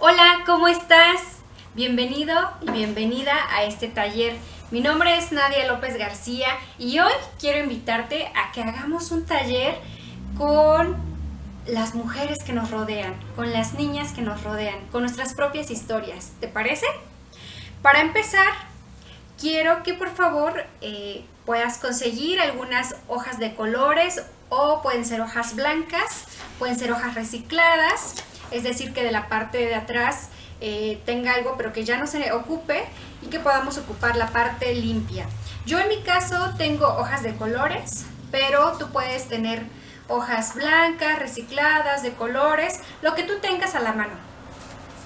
Hola, ¿cómo estás? Bienvenido y bienvenida a este taller. Mi nombre es Nadia López García y hoy quiero invitarte a que hagamos un taller con las mujeres que nos rodean, con las niñas que nos rodean, con nuestras propias historias. ¿Te parece? Para empezar, quiero que por favor puedas conseguir algunas hojas de colores o pueden ser hojas blancas, pueden ser hojas recicladas, es decir, que de la parte de atrás tenga algo pero que ya no se ocupe y que podamos ocupar la parte limpia. Yo en mi caso tengo hojas de colores, pero tú puedes tener hojas blancas, recicladas, de colores, lo que tú tengas a la mano.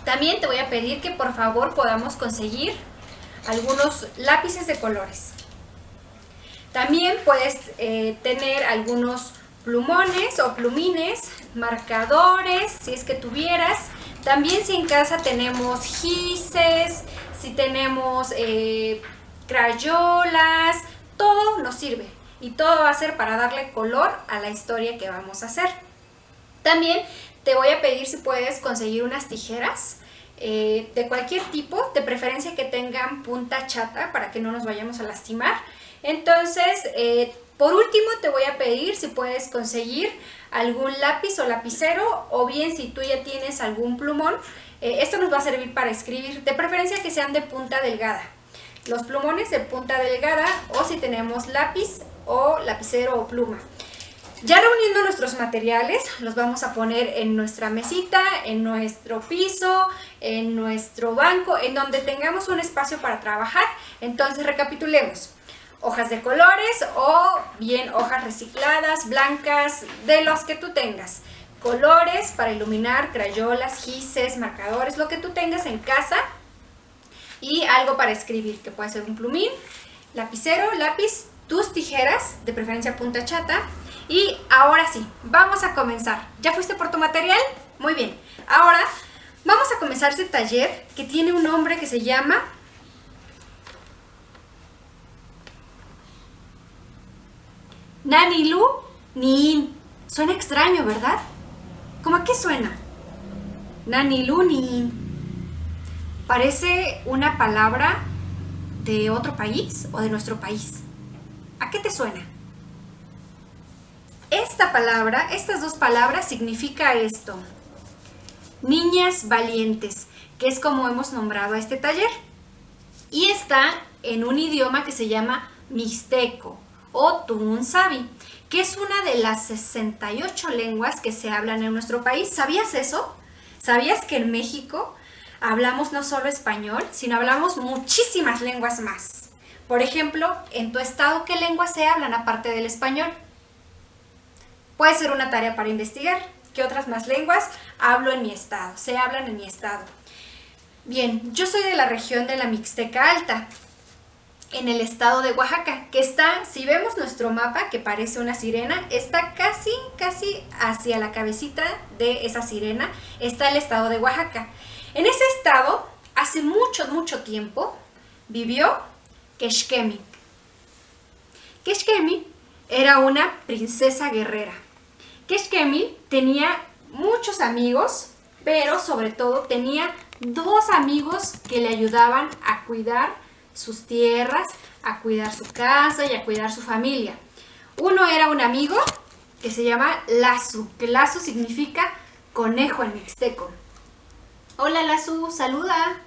También te voy a pedir que por favor podamos conseguir algunos lápices de colores. También puedes tener algunos plumones o plumines, marcadores, si es que tuvieras. También si en casa tenemos gises, si tenemos crayolas, todo nos sirve. Y todo va a ser para darle color a la historia que vamos a hacer. También te voy a pedir si puedes conseguir unas tijeras de cualquier tipo, de preferencia que tengan punta chata para que no nos vayamos a lastimar. Entonces, por último te voy a pedir si puedes conseguir algún lápiz o lapicero, o bien si tú ya tienes algún plumón, esto nos va a servir para escribir, de preferencia que sean de punta delgada. Los plumones de punta delgada, o si tenemos lápiz o lapicero o pluma. Ya reuniendo nuestros materiales, los vamos a poner en nuestra mesita, en nuestro piso, en nuestro banco, en donde tengamos un espacio para trabajar. Entonces recapitulemos: hojas de colores o bien hojas recicladas, blancas, de los que tú tengas. Colores para iluminar, crayolas, gises, marcadores, lo que tú tengas en casa. Y algo para escribir, que puede ser un plumín, lapicero, lápiz, tus tijeras, de preferencia punta chata. Y ahora sí, vamos a comenzar. ¿Ya fuiste por tu material? Muy bien. Ahora vamos a comenzar este taller que tiene un nombre que se llama Nanilu Niin. Suena extraño, ¿verdad? ¿Cómo a qué suena? Nanilu Niin. Parece una palabra de otro país o de nuestro país. ¿A qué te suena? Esta palabra, estas dos palabras significa esto: niñas valientes, que es como hemos nombrado a este taller. Y está en un idioma que se llama mixteco o tununzabi, que es una de las 68 lenguas que se hablan en nuestro país. ¿Sabías eso? ¿Sabías que en México hablamos no solo español, sino hablamos muchísimas lenguas más? Por ejemplo, en tu estado, ¿qué lenguas se hablan aparte del español? Puede ser una tarea para investigar. ¿Qué otras más lenguas hablo en mi estado? Se hablan en mi estado. Bien, yo soy de la región de la Mixteca Alta, en el estado de Oaxaca, que está, si vemos nuestro mapa, que parece una sirena, está casi hacia la cabecita de esa sirena, está el estado de Oaxaca. En ese estado, hace mucho tiempo, vivió Kexkemik. Kexkemik era una princesa guerrera. Kexkemik tenía muchos amigos, pero sobre todo tenía dos amigos que le ayudaban a cuidar sus tierras, a cuidar su casa y a cuidar su familia. Uno era un amigo que se llama Lazu, que Lazu significa conejo en mixteco. Hola Lazu, saluda.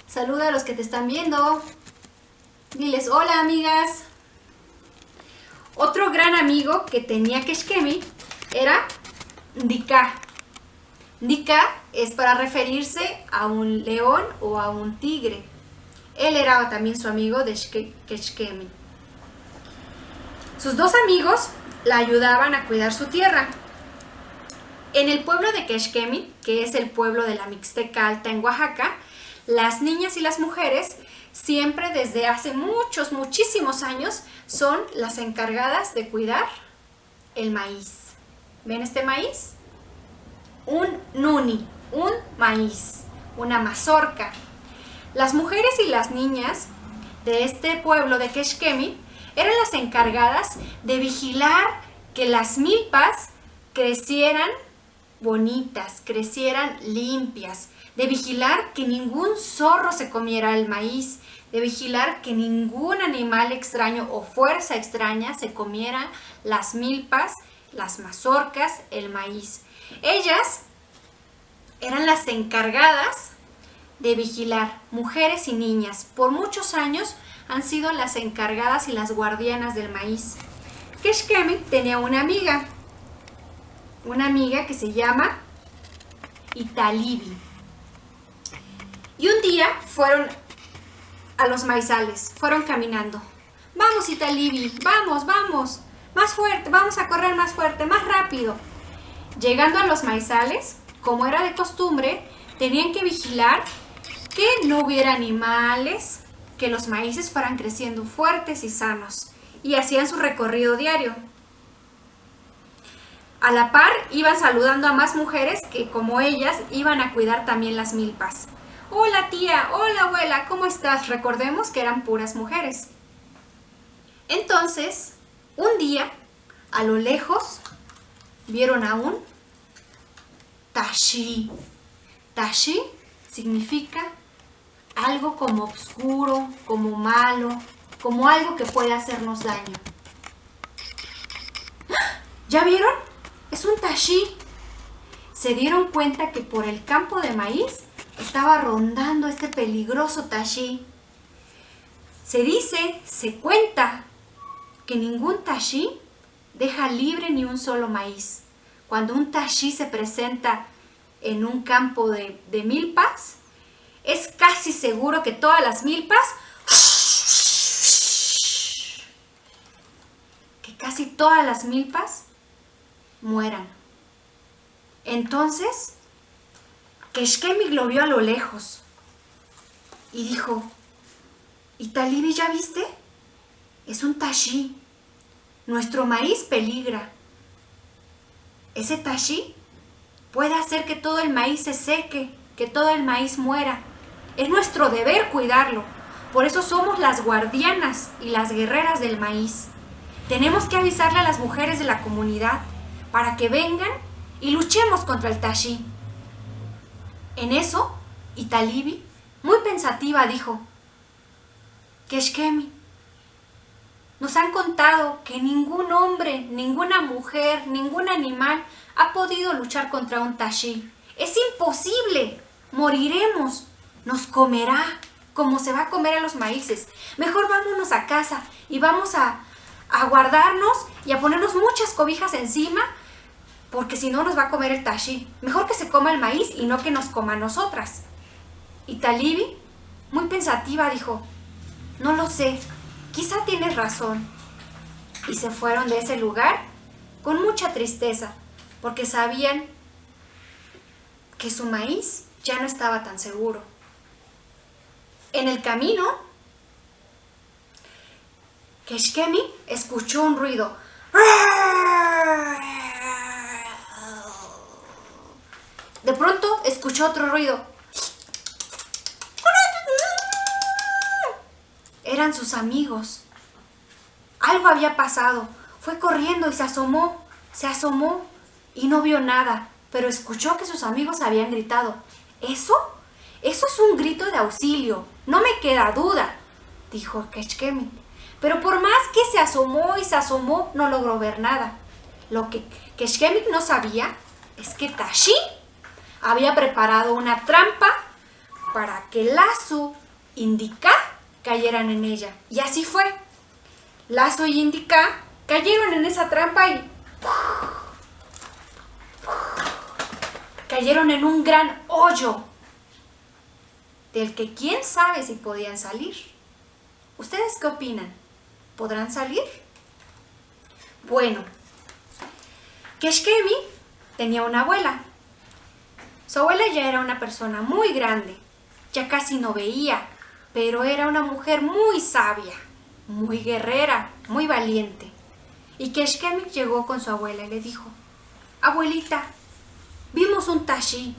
Saluda a los que te están viendo. Diles hola, amigas. Otro gran amigo que tenía Kexkemik era Ndika. Ndika es para referirse a un león o a un tigre. Él era también su amigo de Kexkemik. Sus dos amigos la ayudaban a cuidar su tierra. En el pueblo de Kexkemik, que es el pueblo de la Mixteca Alta en Oaxaca, las niñas y las mujeres siempre desde hace muchísimos años son las encargadas de cuidar el maíz. ¿Ven este maíz? Un nuni, un maíz, una mazorca. Las mujeres y las niñas de este pueblo de Kexkemik eran las encargadas de vigilar que las milpas crecieran bonitas, crecieran limpias, de vigilar que ningún zorro se comiera el maíz, de vigilar que ningún animal extraño o fuerza extraña se comiera las milpas, las mazorcas, el maíz. Ellas eran las encargadas de vigilar, mujeres y niñas. Por muchos años han sido las encargadas y las guardianas del maíz. Keshkemi tenía una amiga que se llama Italibi. Y un día fueron a los maizales, fueron caminando. Vamos, Italibi, vamos, vamos, más fuerte, vamos a correr más fuerte, más rápido. Llegando a los maizales, como era de costumbre, tenían que vigilar que no hubiera animales, que los maíces fueran creciendo fuertes y sanos, y hacían su recorrido diario. A la par iban saludando a más mujeres que, como ellas, iban a cuidar también las milpas. Hola tía, hola abuela, ¿cómo estás? Recordemos que eran puras mujeres. Entonces, un día, a lo lejos, vieron a un tashi. Tashi significa algo como oscuro, como malo, como algo que puede hacernos daño. ¿Ya vieron? Es un tashi. Se dieron cuenta que por el campo de maíz estaba rondando este peligroso tashi. Se cuenta que ningún tashi deja libre ni un solo maíz. Cuando un tashi se presenta en un campo de milpas, es casi seguro que todas las milpas, mueran. Entonces, Keshkemi lo vio a lo lejos y dijo, Italibi, ¿ya viste? Es un tashi. Nuestro maíz peligra. Ese tashi puede hacer que todo el maíz se seque, que todo el maíz muera. Es nuestro deber cuidarlo. Por eso somos las guardianas y las guerreras del maíz. Tenemos que avisarle a las mujeres de la comunidad para que vengan y luchemos contra el tashi. En eso, Italibi, muy pensativa, dijo, Keshkemi, nos han contado que ningún hombre, ninguna mujer, ningún animal ha podido luchar contra un tashi. Es imposible, moriremos, nos comerá como se va a comer a los maíces. Mejor vámonos a casa y vamos a guardarnos y a ponernos muchas cobijas encima, porque si no nos va a comer el tashi. Mejor que se coma el maíz y no que nos coma a nosotras. Y Talibi, muy pensativa, dijo, no lo sé, quizá tienes razón. Y se fueron de ese lugar con mucha tristeza, porque sabían que su maíz ya no estaba tan seguro. En el camino, Keshkemi escuchó un ruido. De pronto escuchó otro ruido. Eran sus amigos. Algo había pasado. Fue corriendo y se asomó y no vio nada, pero escuchó que sus amigos habían gritado. ¿Eso? Eso es un grito de auxilio, no me queda duda, dijo Keshkemi. Pero por más que se asomó, no logró ver nada. Lo que Keshkemi no sabía es que Tashi había preparado una trampa para que Lazo e Indika cayeran en ella. Y así fue. Lazo y Indika cayeron en esa trampa y cayeron en un gran hoyo del que quién sabe si podían salir. ¿Ustedes qué opinan? ¿Podrán salir? Bueno, Keshkemi tenía una abuela. Su abuela ya era una persona muy grande, ya casi no veía, pero era una mujer muy sabia, muy guerrera, muy valiente. Y Keshkemi llegó con su abuela y le dijo, abuelita, vimos un Tashi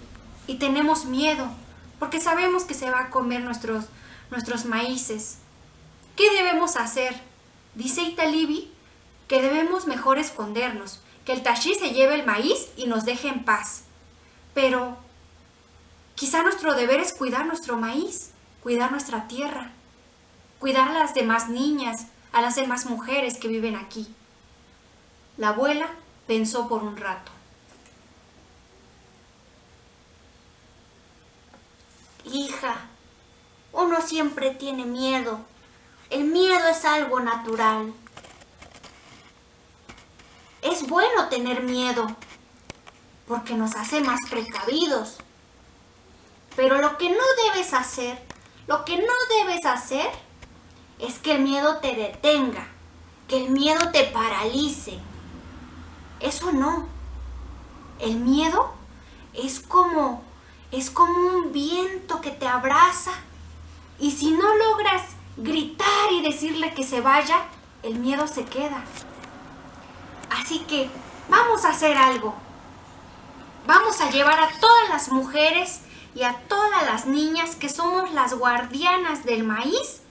y tenemos miedo porque sabemos que se va a comer nuestros maíces. ¿Qué debemos hacer? Dice Italibi que debemos mejor escondernos, que el Tashi se lleve el maíz y nos deje en paz. pero quizá nuestro deber es cuidar nuestro maíz, cuidar nuestra tierra, cuidar a las demás niñas, a las demás mujeres que viven aquí. La abuela pensó por un rato. Hija, uno siempre tiene miedo. El miedo es algo natural. Es bueno tener miedo porque nos hace más precavidos. Pero lo que no debes hacer es que el miedo te detenga, que el miedo te paralice. Eso no. El miedo es como un viento que te abraza y si no logras gritar y decirle que se vaya, el miedo se queda. Así que vamos a hacer algo. Vamos a llevar a todas las mujeres y a todas las niñas que somos las guardianas del maíz,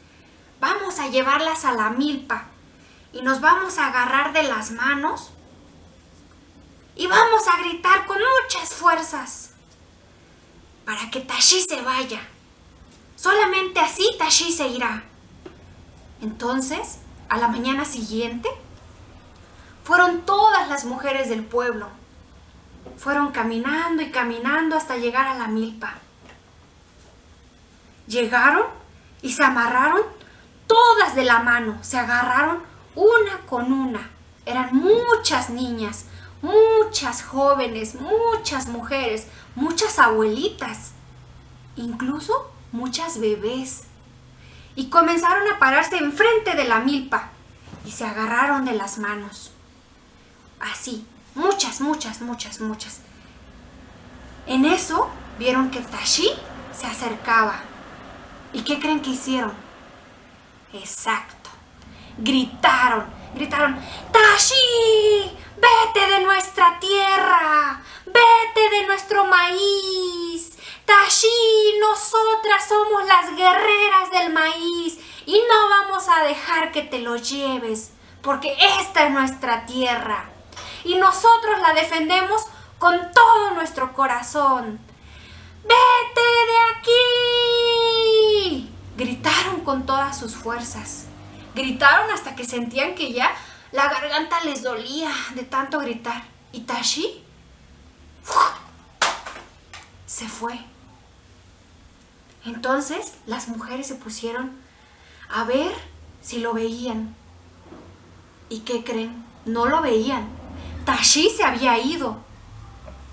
vamos a llevarlas a la milpa y nos vamos a agarrar de las manos y vamos a gritar con muchas fuerzas para que Tashi se vaya. Solamente así Tashi se irá. Entonces, a la mañana siguiente, fueron todas las mujeres del pueblo. Fueron caminando y caminando hasta llegar a la milpa. Llegaron y se amarraron todas de la mano. Se agarraron una con una. Eran muchas niñas, muchas jóvenes, muchas mujeres, muchas abuelitas, incluso muchas bebés. Y comenzaron a pararse enfrente de la milpa y se agarraron de las manos. Así, muchas. En eso vieron que Tashi se acercaba. ¿Y qué creen que hicieron? Exacto. Gritaron, ¡Tashi! ¡Vete de nuestra tierra! ¡Vete de nuestro maíz! ¡Tashi! Nosotras somos las guerreras del maíz y no vamos a dejar que te lo lleves, porque esta es nuestra tierra y nosotros la defendemos con todo nuestro corazón. ¡Vete de aquí! Gritaron con todas sus fuerzas. Gritaron hasta que sentían que ya la garganta les dolía de tanto gritar. ¿Y Tashi? Se fue. Entonces las mujeres se pusieron a ver si lo veían. ¿Y qué creen? No lo veían. Tashi se había ido.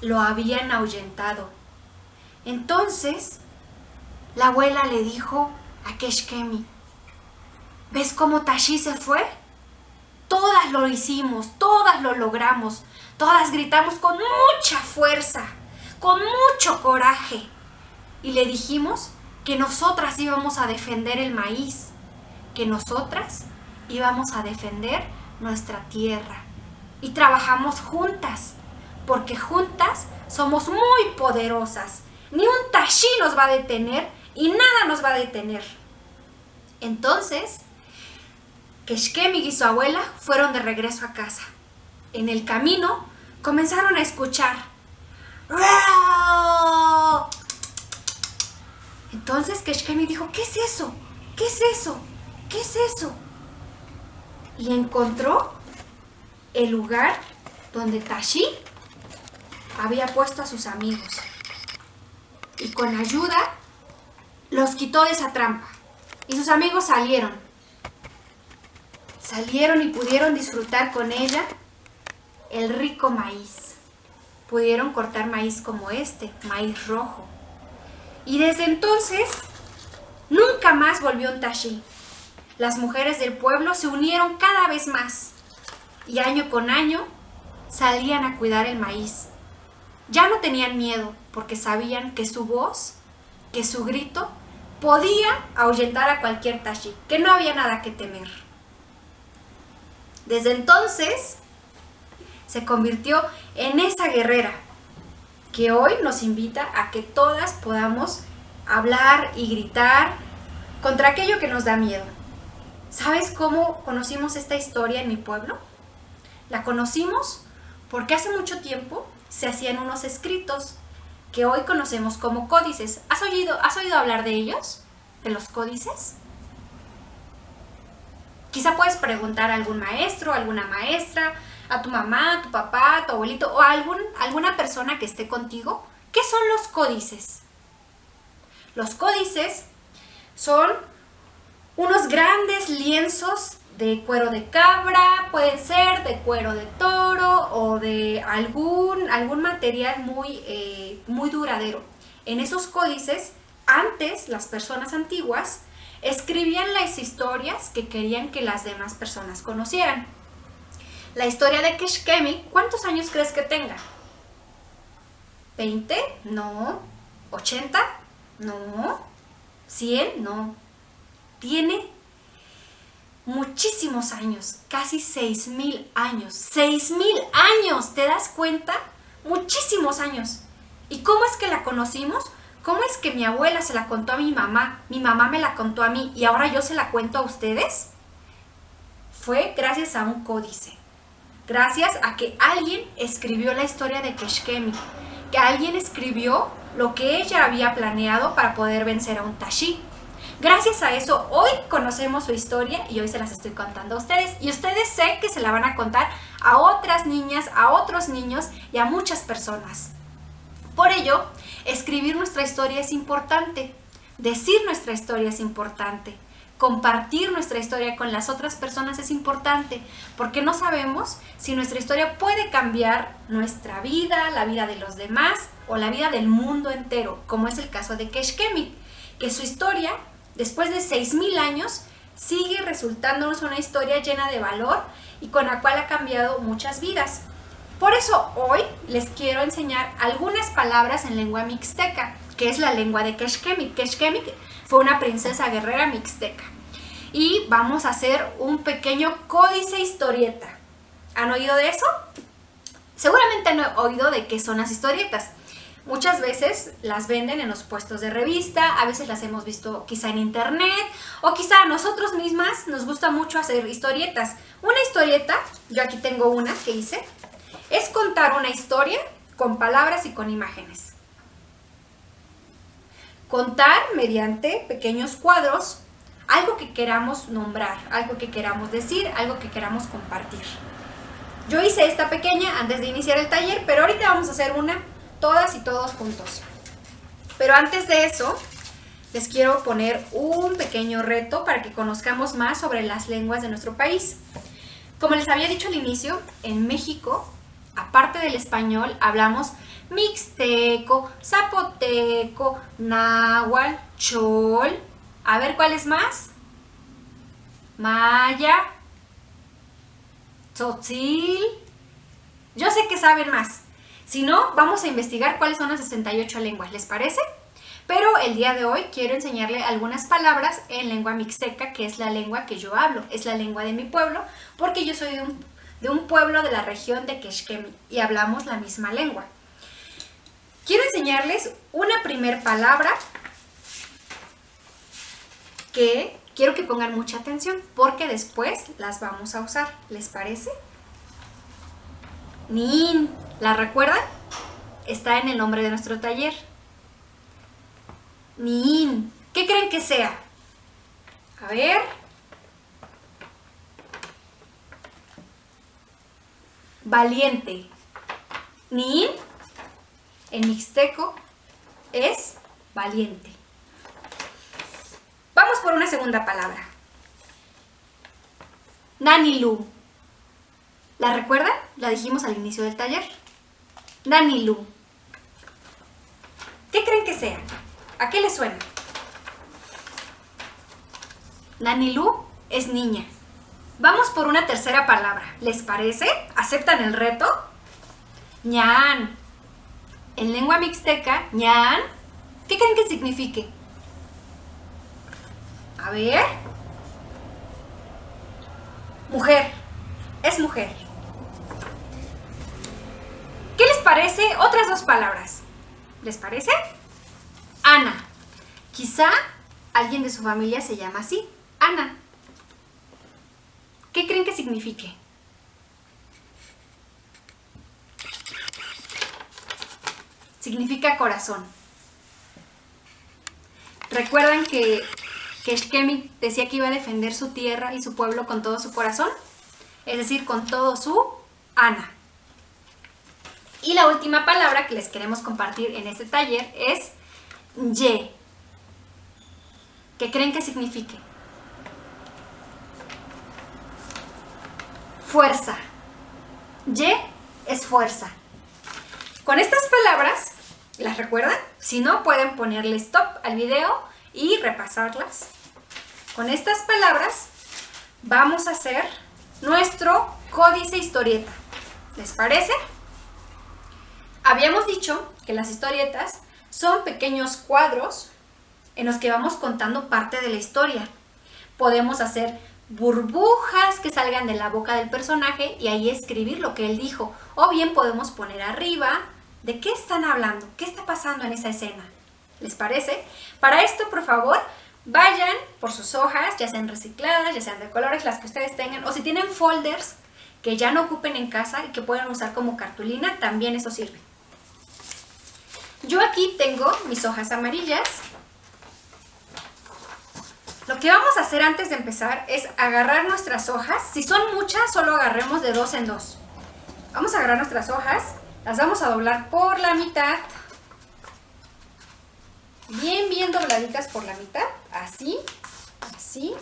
Lo habían ahuyentado. Entonces la abuela le dijo a Keshkemi: ¿ves cómo Tashi se fue? Todas lo hicimos, todas lo logramos, todas gritamos con mucha fuerza, con mucho coraje. Y le dijimos que nosotras íbamos a defender el maíz, que nosotras íbamos a defender nuestra tierra. Y trabajamos juntas, porque juntas somos muy poderosas. Ni un Tashi nos va a detener y nada nos va a detener. Entonces, Keshkemi y su abuela fueron de regreso a casa. En el camino comenzaron a escuchar. ¡Rao! Entonces Keshkemi dijo: ¿qué es eso? ¿Qué es eso? ¿Qué es eso? Y encontró el lugar donde Tashi había puesto a sus amigos. Y con ayuda los quitó de esa trampa. Y sus amigos salieron. Salieron y pudieron disfrutar con ella el rico maíz. Pudieron cortar maíz como este, maíz rojo. Y desde entonces, nunca más volvió un Tashi. Las mujeres del pueblo se unieron cada vez más. Y año con año salían a cuidar el maíz. Ya no tenían miedo porque sabían que su voz, que su grito, podía ahuyentar a cualquier Tashi, que no había nada que temer. Desde entonces se convirtió en esa guerrera que hoy nos invita a que todas podamos hablar y gritar contra aquello que nos da miedo. ¿Sabes cómo conocimos esta historia en mi pueblo? La conocimos porque hace mucho tiempo se hacían unos escritos que hoy conocemos como códices. ¿Has oído hablar de ellos? ¿De los códices? Quizá puedes preguntar a algún maestro, alguna maestra, a tu mamá, a tu papá, a tu abuelito o a alguna persona que esté contigo. ¿Qué son los códices? Los códices son unos grandes lienzos de cuero de cabra, pueden ser de cuero de toro o de algún material muy duradero. En esos códices, antes las personas antiguas escribían las historias que querían que las demás personas conocieran. La historia de Keshkemi, ¿cuántos años crees que tenga? ¿20? No. ¿80? No. ¿100? No. Tiene muchísimos años, casi 6,000 años. 6,000 años, ¿te das cuenta? Muchísimos años. ¿Y cómo es que la conocimos? ¿Cómo es que mi abuela se la contó a mi mamá me la contó a mí y ahora yo se la cuento a ustedes? Fue gracias a un códice. Gracias a que alguien escribió la historia de Keshkemi, que alguien escribió lo que ella había planeado para poder vencer a un Tashi. Gracias a eso, hoy conocemos su historia y hoy se las estoy contando a ustedes. Y ustedes sé que se la van a contar a otras niñas, a otros niños y a muchas personas. Por ello, escribir nuestra historia es importante, decir nuestra historia es importante, compartir nuestra historia con las otras personas es importante, porque no sabemos si nuestra historia puede cambiar nuestra vida, la vida de los demás o la vida del mundo entero, como es el caso de Keshkemi, que su historia, después de 6,000 años, sigue resultándonos una historia llena de valor y con la cual ha cambiado muchas vidas. Por eso hoy les quiero enseñar algunas palabras en lengua mixteca, que es la lengua de Keshkemi. Keshkemi fue una princesa guerrera mixteca. Y vamos a hacer un pequeño códice historieta. ¿Han oído de eso? Seguramente han oído de qué son las historietas. Muchas veces las venden en los puestos de revista, a veces las hemos visto quizá en internet, o quizá a nosotros mismas nos gusta mucho hacer historietas. Una historieta, yo aquí tengo una que hice, es contar una historia con palabras y con imágenes. Contar mediante pequeños cuadros algo que queramos nombrar, algo que queramos decir, algo que queramos compartir. Yo hice esta pequeña antes de iniciar el taller, pero ahorita vamos a hacer una todas y todos juntos. Pero antes de eso, les quiero poner un pequeño reto para que conozcamos más sobre las lenguas de nuestro país. Como les había dicho al inicio, en México, aparte del español, hablamos mixteco, zapoteco, náhuatl, chol. A ver, ¿cuáles más? Maya, tzotzil. Yo sé que saben más. Si no, vamos a investigar cuáles son las 68 lenguas, ¿les parece? Pero el día de hoy quiero enseñarle algunas palabras en lengua mixteca, que es la lengua que yo hablo, es la lengua de mi pueblo, porque yo soy de un pueblo de la región de Keshkemi y hablamos la misma lengua. Quiero enseñarles una primer palabra que quiero que pongan mucha atención porque después las vamos a usar, ¿les parece? Nin, ¿la recuerdan? Está en el nombre de nuestro taller. Nin, ¿qué creen que sea? A ver. Valiente. Nin, en mixteco, es valiente. Vamos por una segunda palabra. Nanilú. ¿La recuerdan? La dijimos al inicio del taller. Nanilú. ¿Qué creen que sea? ¿A qué les suena? Nanilú es niña. Vamos por una tercera palabra. ¿Les parece? ¿Aceptan el reto? Ñan. En lengua mixteca, ñan, ¿qué creen que signifique? A ver. Mujer. Es mujer. ¿Qué les parece? Otras dos palabras. ¿Les parece? Ana. Quizá alguien de su familia se llama así. Ana. ¿Qué creen que signifique? significa corazón. ¿Recuerdan que Shkemi decía que iba a defender su tierra y su pueblo con todo su corazón? Es decir, con todo su Ana. Y la última palabra que les queremos compartir en este taller es Ye. ¿Qué creen que signifique? Fuerza. Ye es fuerza. Con estas palabras, ¿las recuerdan? Si no, pueden ponerle stop al video y repasarlas. Con estas palabras vamos a hacer nuestro códice historieta. ¿Les parece? Habíamos dicho que las historietas son pequeños cuadros en los que vamos contando parte de la historia. Podemos hacer burbujas que salgan de la boca del personaje y ahí escribir lo que él dijo. O bien podemos poner arriba de qué están hablando, qué está pasando en esa escena. ¿Les parece? Para esto, por favor, vayan por sus hojas, ya sean recicladas, ya sean de colores, las que ustedes tengan. O si tienen folders que ya no ocupen en casa y que puedan usar como cartulina, también eso sirve. Yo aquí tengo mis hojas amarillas. Lo que vamos a hacer antes de empezar es agarrar nuestras hojas. Si son muchas, solo agarremos de 2 en 2. Vamos a agarrar nuestras hojas, las vamos a doblar por la mitad. Bien dobladitas por la mitad. Así, así.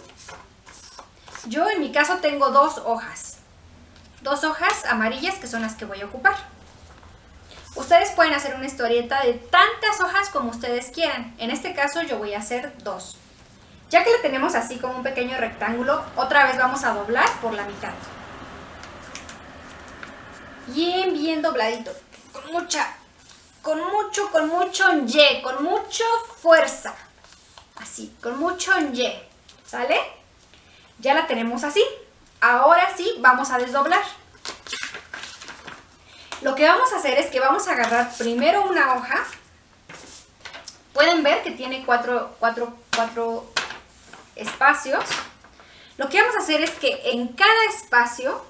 Yo en mi caso tengo 2 hojas. 2 hojas amarillas que son las que voy a ocupar. Ustedes pueden hacer una historieta de tantas hojas como ustedes quieran. En este caso yo voy a hacer 2. Ya que la tenemos así como un pequeño rectángulo, otra vez vamos a doblar por la mitad. Bien dobladito. Con mucho ye, con mucha fuerza. Así, con mucho ye. ¿Sale? Ya la tenemos así. Ahora sí vamos a desdoblar. Lo que vamos a hacer es que vamos a agarrar primero una hoja. Pueden ver que tiene cuatro espacios. Lo que vamos a hacer es que en cada espacio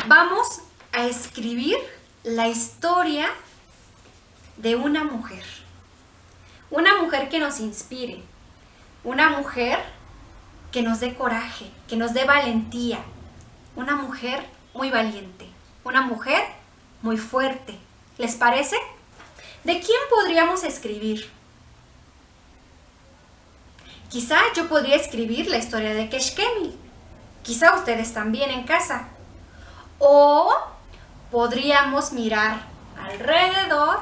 vamos a escribir la historia de una mujer. Una mujer que nos inspire. Una mujer que nos dé coraje, que nos dé valentía. Una mujer muy valiente. Una mujer muy fuerte. ¿Les parece? ¿De quién podríamos escribir? Quizá yo podría escribir la historia de Keshkemi. Quizá ustedes también en casa. O podríamos mirar alrededor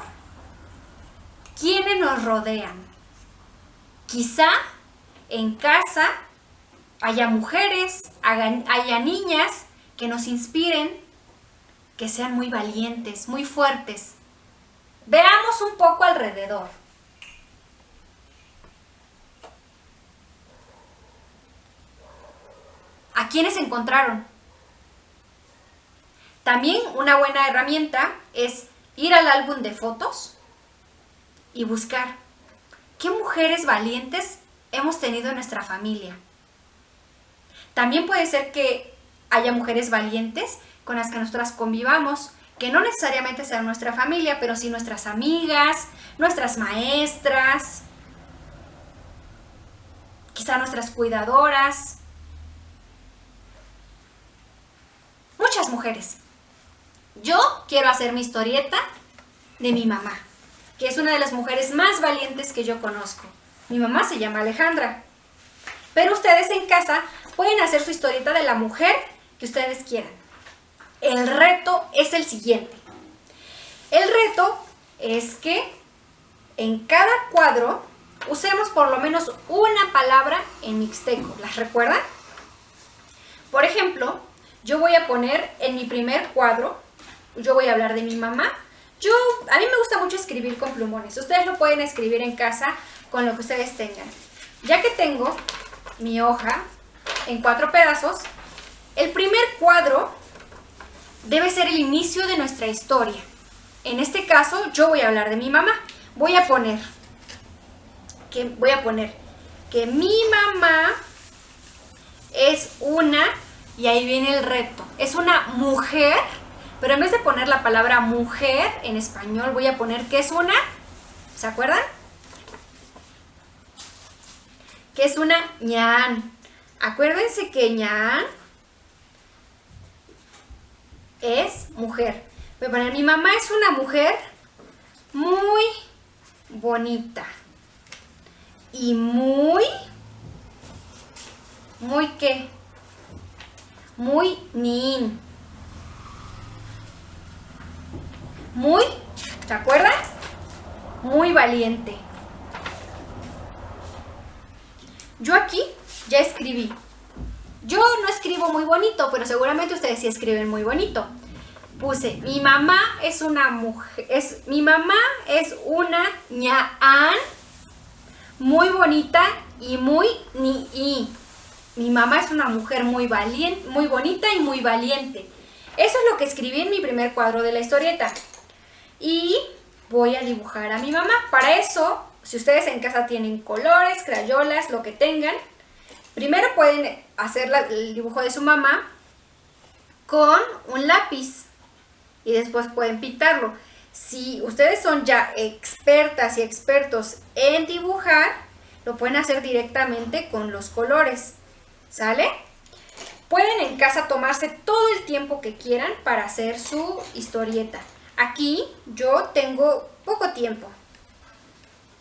quiénes nos rodean. Quizá en casa haya mujeres, haya niñas que nos inspiren, que sean muy valientes, muy fuertes. Veamos un poco alrededor. ¿A quiénes encontraron? También una buena herramienta es ir al álbum de fotos y buscar qué mujeres valientes hemos tenido en nuestra familia. También puede ser que haya mujeres valientes con las que nosotras convivamos, que no necesariamente sean nuestra familia, pero sí nuestras amigas, nuestras maestras, quizá nuestras cuidadoras. Muchas mujeres. Yo quiero hacer mi historieta de mi mamá, que es una de las mujeres más valientes que yo conozco. Mi mamá se llama Alejandra. Pero ustedes en casa pueden hacer su historieta de la mujer que ustedes quieran. El reto es el siguiente. El reto es que en cada cuadro usemos por lo menos una palabra en mixteco. ¿Las recuerdan? Por ejemplo, yo voy a poner en mi primer cuadro, yo voy a hablar de mi mamá. A mí me gusta mucho escribir con plumones. Ustedes lo pueden escribir en casa con lo que ustedes tengan. Ya que tengo mi hoja en 4 pedazos, el primer cuadro debe ser el inicio de nuestra historia. En este caso, yo voy a hablar de mi mamá. Voy a poner que mi mamá es una, y ahí viene el reto, es una mujer Pero en vez de poner la palabra mujer en español, voy a poner que es una, ¿se acuerdan? Que es una ñan. Acuérdense que ñan es mujer. Voy a poner, mi mamá es una mujer muy bonita y muy ¿qué? Muy nin. Muy, ¿se acuerdan? Muy valiente. Yo aquí ya escribí. Yo no escribo muy bonito, pero seguramente ustedes sí escriben muy bonito. Puse, mi mamá es una mujer, mi mamá es una ñaan muy bonita y muy ni. Mi mamá es una mujer muy valiente, muy bonita y muy valiente. Eso es lo que escribí en mi primer cuadro de la historieta. Y voy a dibujar a mi mamá. Para eso, si ustedes en casa tienen colores, crayolas, lo que tengan, primero pueden hacer el dibujo de su mamá con un lápiz y después pueden pintarlo. Si ustedes son ya expertas y expertos en dibujar, lo pueden hacer directamente con los colores, ¿sale? Pueden en casa tomarse todo el tiempo que quieran para hacer su historieta. Aquí yo tengo poco tiempo,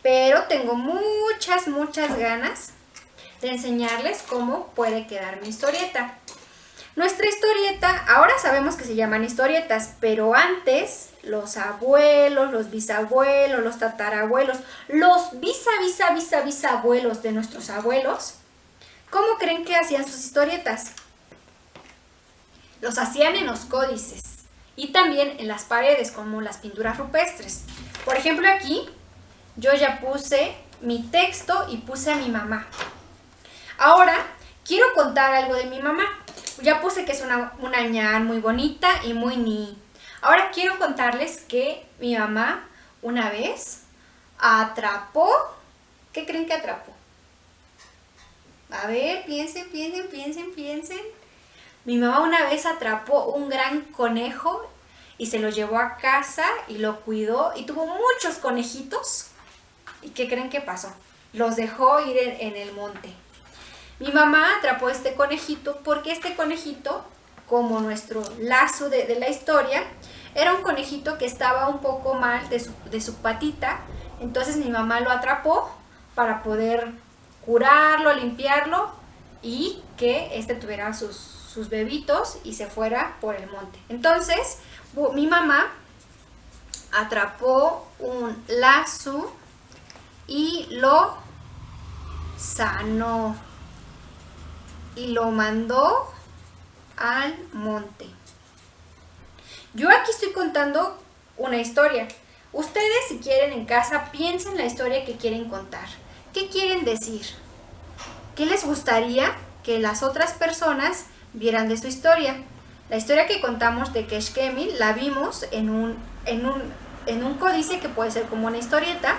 pero tengo muchas ganas de enseñarles cómo puede quedar mi historieta. Nuestra historieta, ahora sabemos que se llaman historietas, pero antes los abuelos, los bisabuelos, los tatarabuelos, los bisabuelos de nuestros abuelos, ¿cómo creen que hacían sus historietas? Los hacían en los códices y también en las paredes, como las pinturas rupestres. Por ejemplo, aquí yo ya puse mi texto y puse a mi mamá. Ahora quiero contar algo de mi mamá. Ya puse que es una ñan muy bonita y muy ni. Ahora quiero contarles que mi mamá una vez atrapó. ¿Qué creen que atrapó? A ver, piensen. Mi mamá una vez atrapó un gran conejo y se lo llevó a casa y lo cuidó y tuvo muchos conejitos. ¿Y qué creen que pasó? Los dejó ir en el monte. Mi mamá atrapó este conejito porque este conejito, como nuestro lazo de la historia, era un conejito que estaba un poco mal de su patita. Entonces mi mamá lo atrapó para poder curarlo, limpiarlo y que este tuviera sus bebitos y se fuera por el monte. Entonces mi mamá atrapó un lazo y lo sanó y lo mandó al monte. Yo aquí estoy contando una historia. Ustedes, si quieren en casa, piensen la historia que quieren contar. ¿Qué quieren decir? ¿Qué les gustaría que las otras personas vieran de su historia? La historia que contamos de Keshkemil la vimos en un códice que puede ser como una historieta,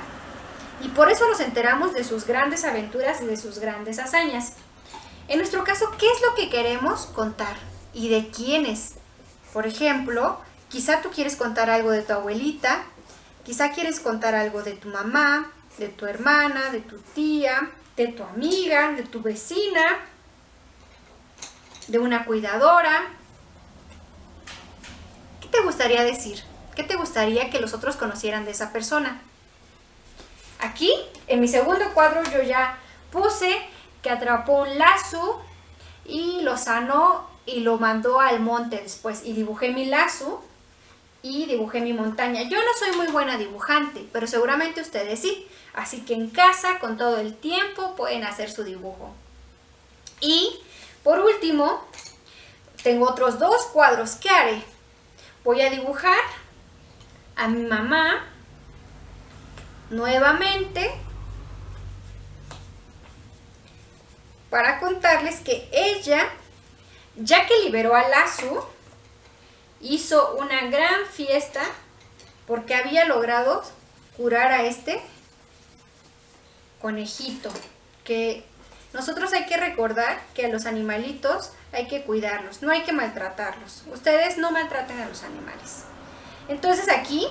y por eso nos enteramos de sus grandes aventuras y de sus grandes hazañas. En nuestro caso, ¿qué es lo que queremos contar? ¿Y de quiénes? Por ejemplo, quizá tú quieres contar algo de tu abuelita, quizá quieres contar algo de tu mamá, de tu hermana, de tu tía, de tu amiga, de tu vecina, de una cuidadora. ¿Qué te gustaría decir? ¿Qué te gustaría que los otros conocieran de esa persona? Aquí, en mi segundo cuadro, yo ya puse que atrapó un lazo y lo sanó y lo mandó al monte después. Y dibujé mi lazo y dibujé mi montaña. Yo no soy muy buena dibujante, pero seguramente ustedes sí. Así que en casa, con todo el tiempo, pueden hacer su dibujo. Y, por último, tengo otros dos cuadros. ¿Qué haré? Voy a dibujar a mi mamá nuevamente para contarles que ella, ya que liberó a Lazo, hizo una gran fiesta porque había logrado curar a este conejito. Que nosotros hay que recordar que a los animalitos hay que cuidarlos, no hay que maltratarlos. Ustedes no maltraten a los animales. Entonces aquí,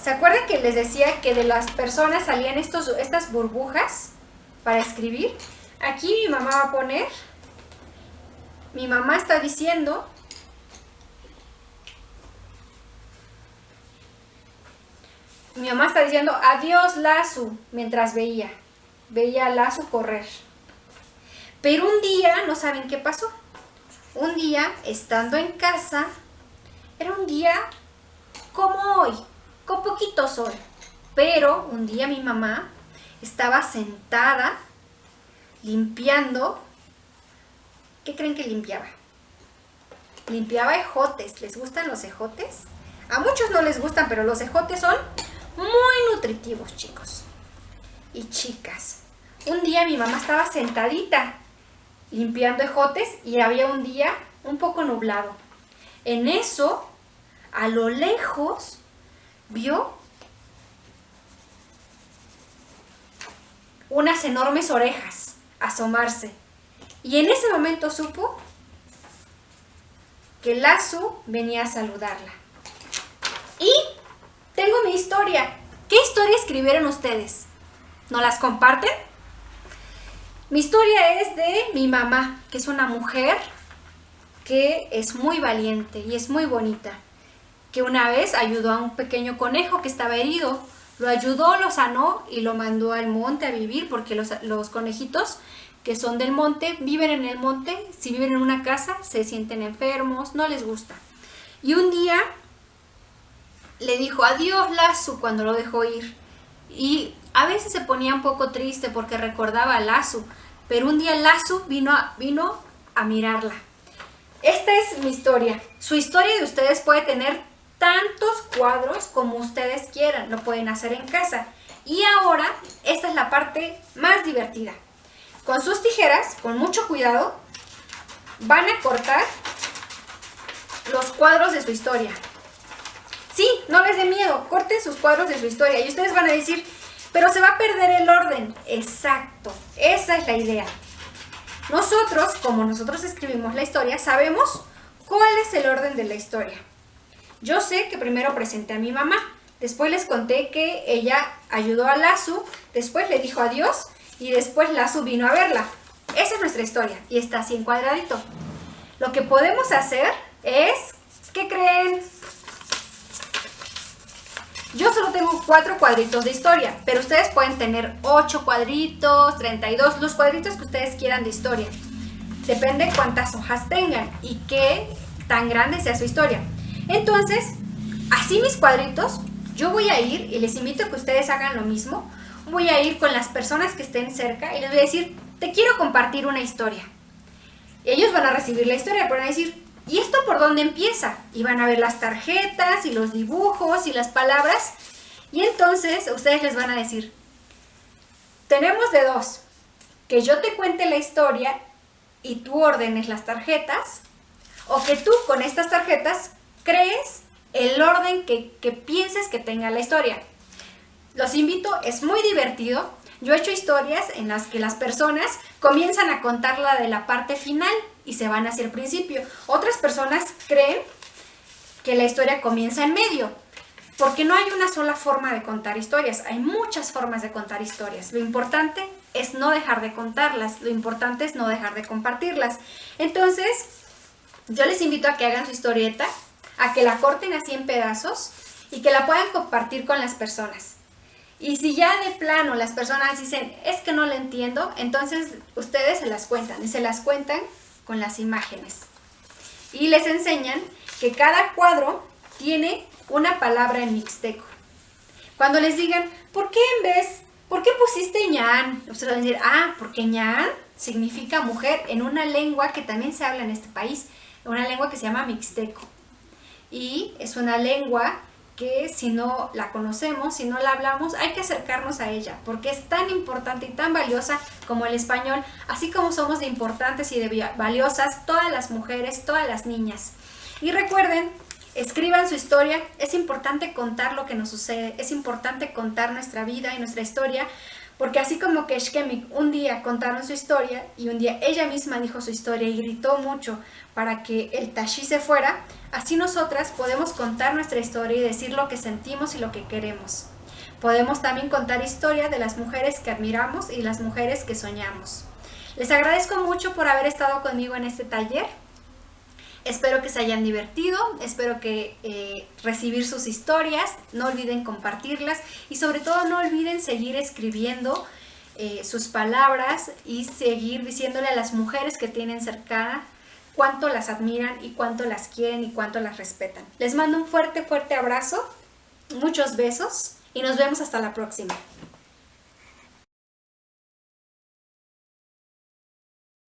¿se acuerdan que les decía que de las personas salían estas burbujas para escribir? Aquí mi mamá va a poner, mi mamá está diciendo, adiós Lazu, mientras veía a Lazu correr. Pero un día, no saben qué pasó. Un día, estando en casa, era un día como hoy, con poquito sol. Pero un día mi mamá estaba sentada limpiando. ¿Qué creen que limpiaba? Limpiaba ejotes. ¿Les gustan los ejotes? A muchos no les gustan, pero los ejotes son muy nutritivos, chicos y chicas. Un día mi mamá estaba sentadita limpiando ejotes y había un día un poco nublado. En eso, a lo lejos, vio unas enormes orejas asomarse. Y en ese momento supo que Lazu venía a saludarla. Y tengo mi historia. ¿Qué historia escribieron ustedes? ¿No las comparten? Mi historia es de mi mamá, que es una mujer que es muy valiente y es muy bonita. Que una vez ayudó a un pequeño conejo que estaba herido. Lo ayudó, lo sanó y lo mandó al monte a vivir, porque los conejitos que son del monte viven en el monte. Si viven en una casa se sienten enfermos, no les gusta. Y un día le dijo adiós Lazu cuando lo dejó ir. Y a veces se ponía un poco triste porque recordaba a Lazu. Pero un día Lazu vino a mirarla. Esta es mi historia. Su historia de ustedes puede tener tantos cuadros como ustedes quieran. Lo pueden hacer en casa. Y ahora, esta es la parte más divertida. Con sus tijeras, con mucho cuidado, van a cortar los cuadros de su historia. Sí, no les dé miedo, corten sus cuadros de su historia. Y ustedes van a decir, pero se va a perder el orden. Exacto, esa es la idea. Nosotros, como nosotros escribimos la historia, sabemos cuál es el orden de la historia. Yo sé que primero presenté a mi mamá, después les conté que ella ayudó a Lazu, después le dijo adiós y después Lazu vino a verla. Esa es nuestra historia y está así en cuadradito. Lo que podemos hacer es, ¿qué creen? Yo solo tengo 4 cuadritos de historia, pero ustedes pueden tener 8 cuadritos, 32, los cuadritos que ustedes quieran de historia. Depende cuántas hojas tengan y qué tan grande sea su historia. Entonces, así mis cuadritos, yo voy a ir y les invito a que ustedes hagan lo mismo. Voy a ir con las personas que estén cerca y les voy a decir, te quiero compartir una historia. Y ellos van a recibir la historia, pero van a decir, ¿y esto por dónde empieza? Y van a ver las tarjetas y los dibujos y las palabras. Y entonces ustedes les van a decir, tenemos de dos, que yo te cuente la historia y tú ordenes las tarjetas, o que tú con estas tarjetas crees el orden que pienses que tenga la historia. Los invito, es muy divertido. Yo he hecho historias en las que las personas comienzan a contarla de la parte final y se van hacia el principio. Otras personas creen que la historia comienza en medio, porque no hay una sola forma de contar historias. Hay muchas formas de contar historias. Lo importante es no dejar de contarlas. Lo importante es no dejar de compartirlas. Entonces, yo les invito a que hagan su historieta, a que la corten así en pedazos y que la puedan compartir con las personas. Y si ya de plano las personas dicen, es que no la entiendo, entonces ustedes se las cuentan y se las cuentan con las imágenes. Y les enseñan que cada cuadro tiene una palabra en mixteco. Cuando les digan, ¿por qué pusiste ñan? Ustedes van a decir, porque ñan significa mujer en una lengua que también se habla en este país, una lengua que se llama mixteco. Y es una lengua que si no la conocemos, si no la hablamos, hay que acercarnos a ella, porque es tan importante y tan valiosa como el español, así como somos de importantes y de valiosas todas las mujeres, todas las niñas. Y recuerden, escriban su historia, es importante contar lo que nos sucede, es importante contar nuestra vida y nuestra historia, Porque así como que Shkemik un día contaron su historia y un día ella misma dijo su historia y gritó mucho para que el Tashi se fuera, así nosotras podemos contar nuestra historia y decir lo que sentimos y lo que queremos. Podemos también contar historia de las mujeres que admiramos y las mujeres que soñamos. Les agradezco mucho por haber estado conmigo en este taller. Espero que se hayan divertido, espero que recibir sus historias, no olviden compartirlas y sobre todo no olviden seguir escribiendo sus palabras y seguir diciéndole a las mujeres que tienen cercana cuánto las admiran y cuánto las quieren y cuánto las respetan. Les mando un fuerte, fuerte abrazo, muchos besos y nos vemos hasta la próxima.